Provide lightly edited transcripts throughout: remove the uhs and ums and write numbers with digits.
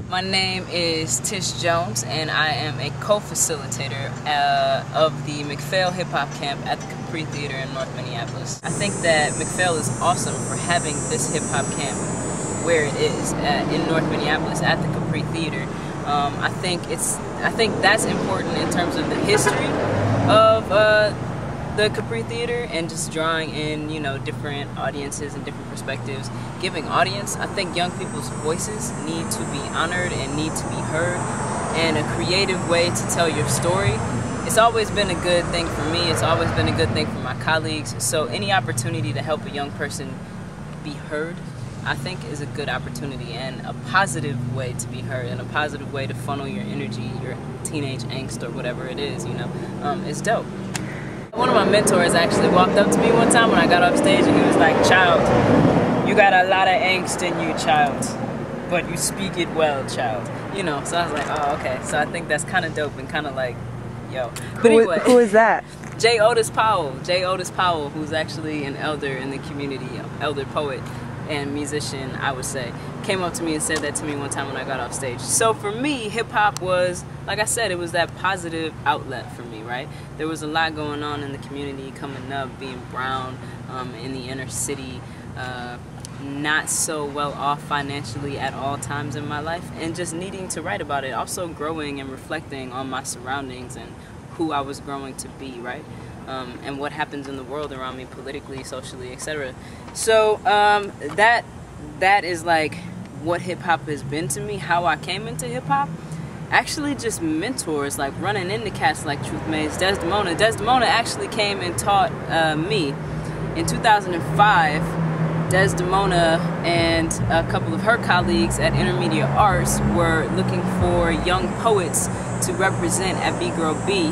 My name is Tish Jones, and I am a co-facilitator of the McPhail Hip Hop Camp at the Capri Theater in North Minneapolis. I think that McPhail is awesome for having this hip hop camp where it is in North Minneapolis at the Capri Theater. I think that's important in terms of the history of the Capri Theater and just drawing in, different audiences and different perspectives, giving audience. I think young people's voices need to be honored and need to be heard, and a creative way to tell your story. It's always been a good thing for me. It's always been a good thing for my colleagues. So any opportunity to help a young person be heard, I think, is a good opportunity and a positive way to be heard and a positive way to funnel your energy, your teenage angst or whatever it is, it's dope. One of my mentors actually walked up to me one time when I got off stage and he was like, "Child, you got a lot of angst in you, child, but you speak it well, child." So I was like, oh, okay. So I think that's kind of dope and kind of like, yo. But anyway, who is that? J. Otis Powell, who's actually an elder in the community, elder poet and musician, I would say, came up to me and said that to me one time when I got off stage. So for me, hip-hop was, like I said, it was that positive outlet for me, right? There was a lot going on in the community coming up, being brown in the inner city, not so well off financially at all times in my life, and just needing to write about it. Also growing and reflecting on my surroundings and who I was growing to be, right? And what happens in the world around me politically, socially, etc. So that is like what hip-hop has been to me, how I came into hip-hop. Actually just mentors, like running into cats like Truth Mays, Desdemona. Desdemona actually came and taught me. In 2005, Desdemona and a couple of her colleagues at Intermediate Arts were looking for young poets to represent at B Girl B.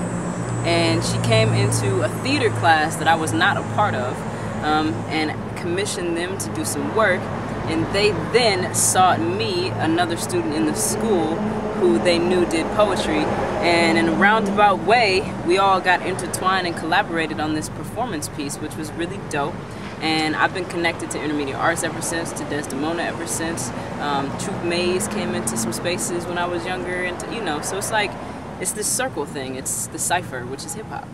And she came into a theater class that I was not a part of and commissioned them to do some work. And they then sought me, another student in the school who they knew did poetry. And in a roundabout way, we all got intertwined and collaborated on this performance piece, which was really dope. And I've been connected to Intermediate Arts ever since, to Desdemona ever since. Truth Mays came into some spaces when I was younger, and so it's like, it's this circle thing. It's the cipher, which is hip-hop.